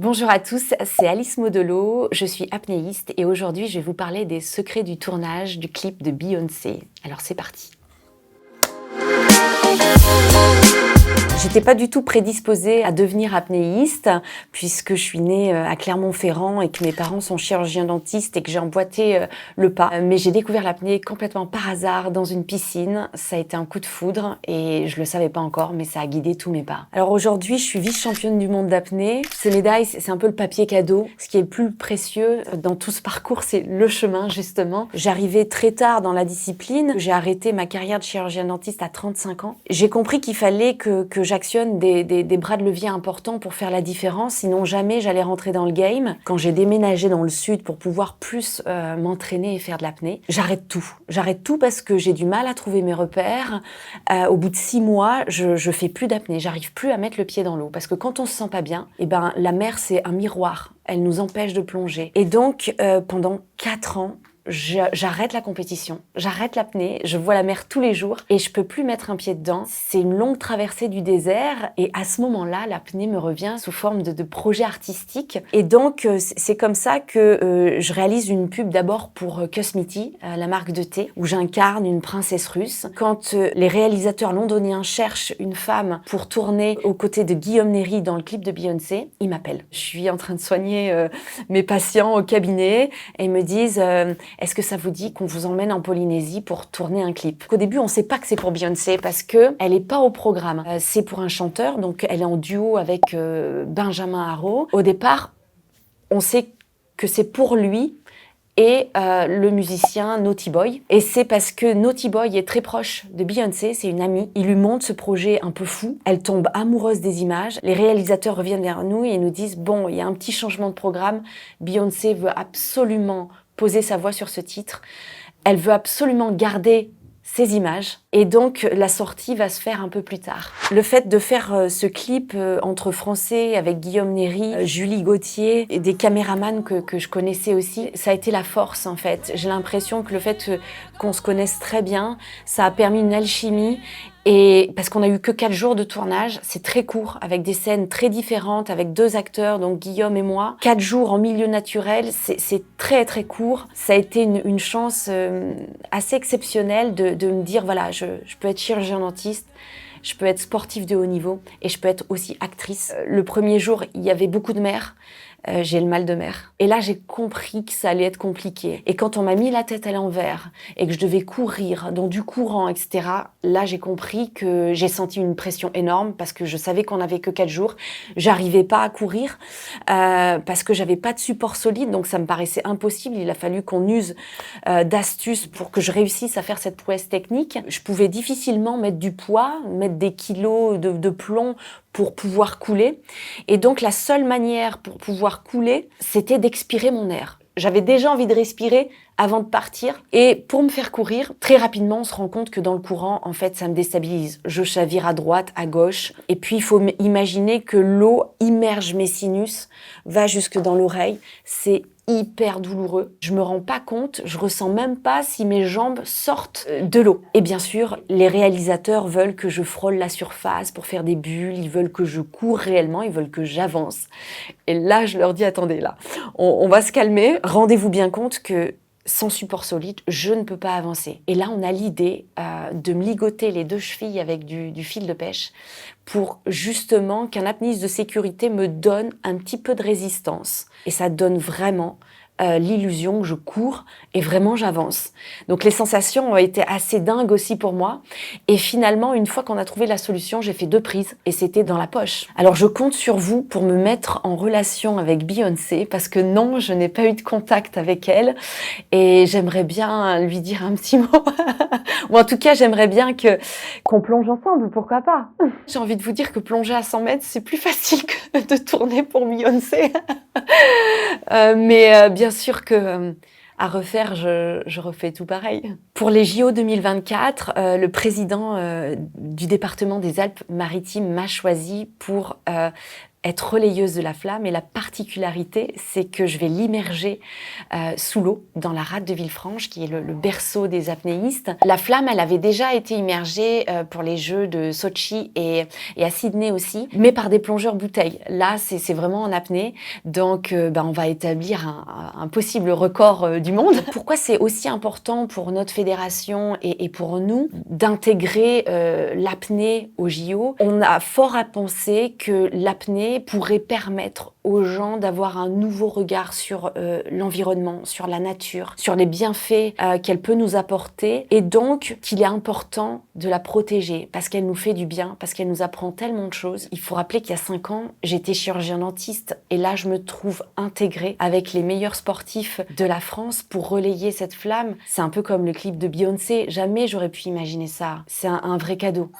Bonjour à tous, c'est Alice Modelot, je suis apnéiste et aujourd'hui je vais vous parler des secrets du tournage du clip de Beyoncé. Alors c'est parti. J'étais pas du tout prédisposée à devenir apnéiste puisque je suis née à Clermont-Ferrand et que mes parents sont chirurgiens dentistes et que j'ai emboîté le pas. Mais j'ai découvert l'apnée complètement par hasard dans une piscine. Ça a été un coup de foudre et je le savais pas encore, mais ça a guidé tous mes pas. Alors aujourd'hui, je suis vice-championne du monde d'apnée. Ces médailles, c'est un peu le papier cadeau. Ce qui est le plus précieux dans tout ce parcours, c'est le chemin justement. J'arrivais très tard dans la discipline. J'ai arrêté ma carrière de chirurgien dentiste à 35 ans. J'ai compris qu'il fallait que j'actionne des bras de levier importants pour faire la différence, sinon jamais j'allais rentrer dans le game. Quand j'ai déménagé dans le sud pour pouvoir plus m'entraîner et faire de l'apnée, j'arrête tout parce que j'ai du mal à trouver mes repères. Au bout de 6 mois, je fais plus d'apnée, j'arrive plus à mettre le pied dans l'eau parce que quand on se sent pas bien, la mer c'est un miroir, elle nous empêche de plonger. Et donc pendant 4 ans, j'arrête la compétition, j'arrête l'apnée, je vois la mer tous les jours et je peux plus mettre un pied dedans. C'est une longue traversée du désert et à ce moment-là, l'apnée me revient sous forme de projet artistique. Et donc, c'est comme ça que je réalise une pub d'abord pour Cosmiti, la marque de thé, où j'incarne une princesse russe. Quand les réalisateurs londoniens cherchent une femme pour tourner aux côtés de Guillaume Néry dans le clip de Beyoncé, ils m'appellent. Je suis en train de soigner mes patients au cabinet et ils me disent est-ce que ça vous dit qu'on vous emmène en Polynésie pour tourner un clip? Au début, on ne sait pas que c'est pour Beyoncé parce qu'elle n'est pas au programme. C'est pour un chanteur, donc elle est en duo avec Benjamin Haro. Au départ, on sait que c'est pour lui et le musicien Naughty Boy. Et c'est parce que Naughty Boy est très proche de Beyoncé, c'est une amie. Il lui montre ce projet un peu fou. Elle tombe amoureuse des images. Les réalisateurs reviennent vers nous et nous disent « Bon, il y a un petit changement de programme. Beyoncé veut absolument poser sa voix sur ce titre. Elle veut absolument garder ces images et donc la sortie va se faire un peu plus tard. Le fait de faire ce clip entre Français avec Guillaume Néry, Julie Gauthier et des caméramans que je connaissais aussi, ça a été la force en fait. J'ai l'impression que le fait qu'on se connaisse très bien, ça a permis une alchimie. Et parce qu'on a eu que 4 jours de tournage, c'est très court, avec des scènes très différentes, avec 2 acteurs, donc Guillaume et moi. 4 jours en milieu naturel, c'est très très court. Ça a été une chance assez exceptionnelle de me dire, voilà, je peux être chirurgien dentiste, je peux être sportive de haut niveau et je peux être aussi actrice. Le premier jour, il y avait beaucoup de mer. J'ai le mal de mer. Et là, j'ai compris que ça allait être compliqué. Et quand on m'a mis la tête à l'envers et que je devais courir dans du courant, etc., là, j'ai compris que j'ai senti une pression énorme parce que je savais qu'on n'avait que 4 jours. J'arrivais pas à courir parce que j'avais pas de support solide, donc ça me paraissait impossible. Il a fallu qu'on use d'astuces pour que je réussisse à faire cette prouesse technique. Je pouvais difficilement mettre du poids, mettre des kilos de plomb pour pouvoir couler. Et donc, la seule manière pour pouvoir couler, c'était d'expirer mon air. J'avais déjà envie de respirer avant de partir. Et pour me faire courir, très rapidement, on se rend compte que dans le courant, en fait, ça me déstabilise. Je chavire à droite, à gauche. Et puis, il faut imaginer que l'eau immerge mes sinus, va jusque dans l'oreille. C'est hyper douloureux. Je me rends pas compte, je ressens même pas si mes jambes sortent de l'eau. Et bien sûr, les réalisateurs veulent que je frôle la surface pour faire des bulles, ils veulent que je cours réellement, ils veulent que j'avance. Et là, je leur dis, attendez, là, on va se calmer. Rendez-vous bien compte que sans support solide, je ne peux pas avancer. Et là, on a l'idée de me ligoter les 2 chevilles avec du fil de pêche pour justement qu'un apnéiste de sécurité me donne un petit peu de résistance. Et ça donne vraiment l'illusion que je cours et vraiment j'avance. Donc les sensations ont été assez dingues aussi pour moi. Et finalement, une fois qu'on a trouvé la solution, j'ai fait 2 prises et c'était dans la poche. Alors je compte sur vous pour me mettre en relation avec Beyoncé parce que non, je n'ai pas eu de contact avec elle et j'aimerais bien lui dire un petit mot. Ou en tout cas, j'aimerais bien qu'on plonge ensemble, pourquoi pas. J'ai envie de vous dire que plonger à 100 mètres, c'est plus facile que de tourner pour Beyoncé. Mais bien sûr que à refaire, je refais tout pareil. Pour les JO 2024, le président du département des Alpes-Maritimes m'a choisi pour être relayeuse de la flamme et la particularité, c'est que je vais l'immerger sous l'eau dans la rade de Villefranche, qui est le berceau des apnéistes. La flamme, elle avait déjà été immergée pour les Jeux de Sochi et à Sydney aussi, mais par des plongeurs bouteilles. Là, c'est vraiment en apnée, donc on va établir un possible record du monde. Pourquoi c'est aussi important pour notre fédération et pour nous d'intégrer l'apnée au JO? On a fort à penser que l'apnée pourrait permettre aux gens d'avoir un nouveau regard sur l'environnement, sur la nature, sur les bienfaits qu'elle peut nous apporter, et donc qu'il est important de la protéger parce qu'elle nous fait du bien, parce qu'elle nous apprend tellement de choses. Il faut rappeler qu'il y a 5 ans, j'étais chirurgien dentiste et là je me trouve intégrée avec les meilleurs sportifs de la France pour relayer cette flamme. C'est un peu comme le clip de Beyoncé, jamais j'aurais pu imaginer ça. C'est un vrai cadeau.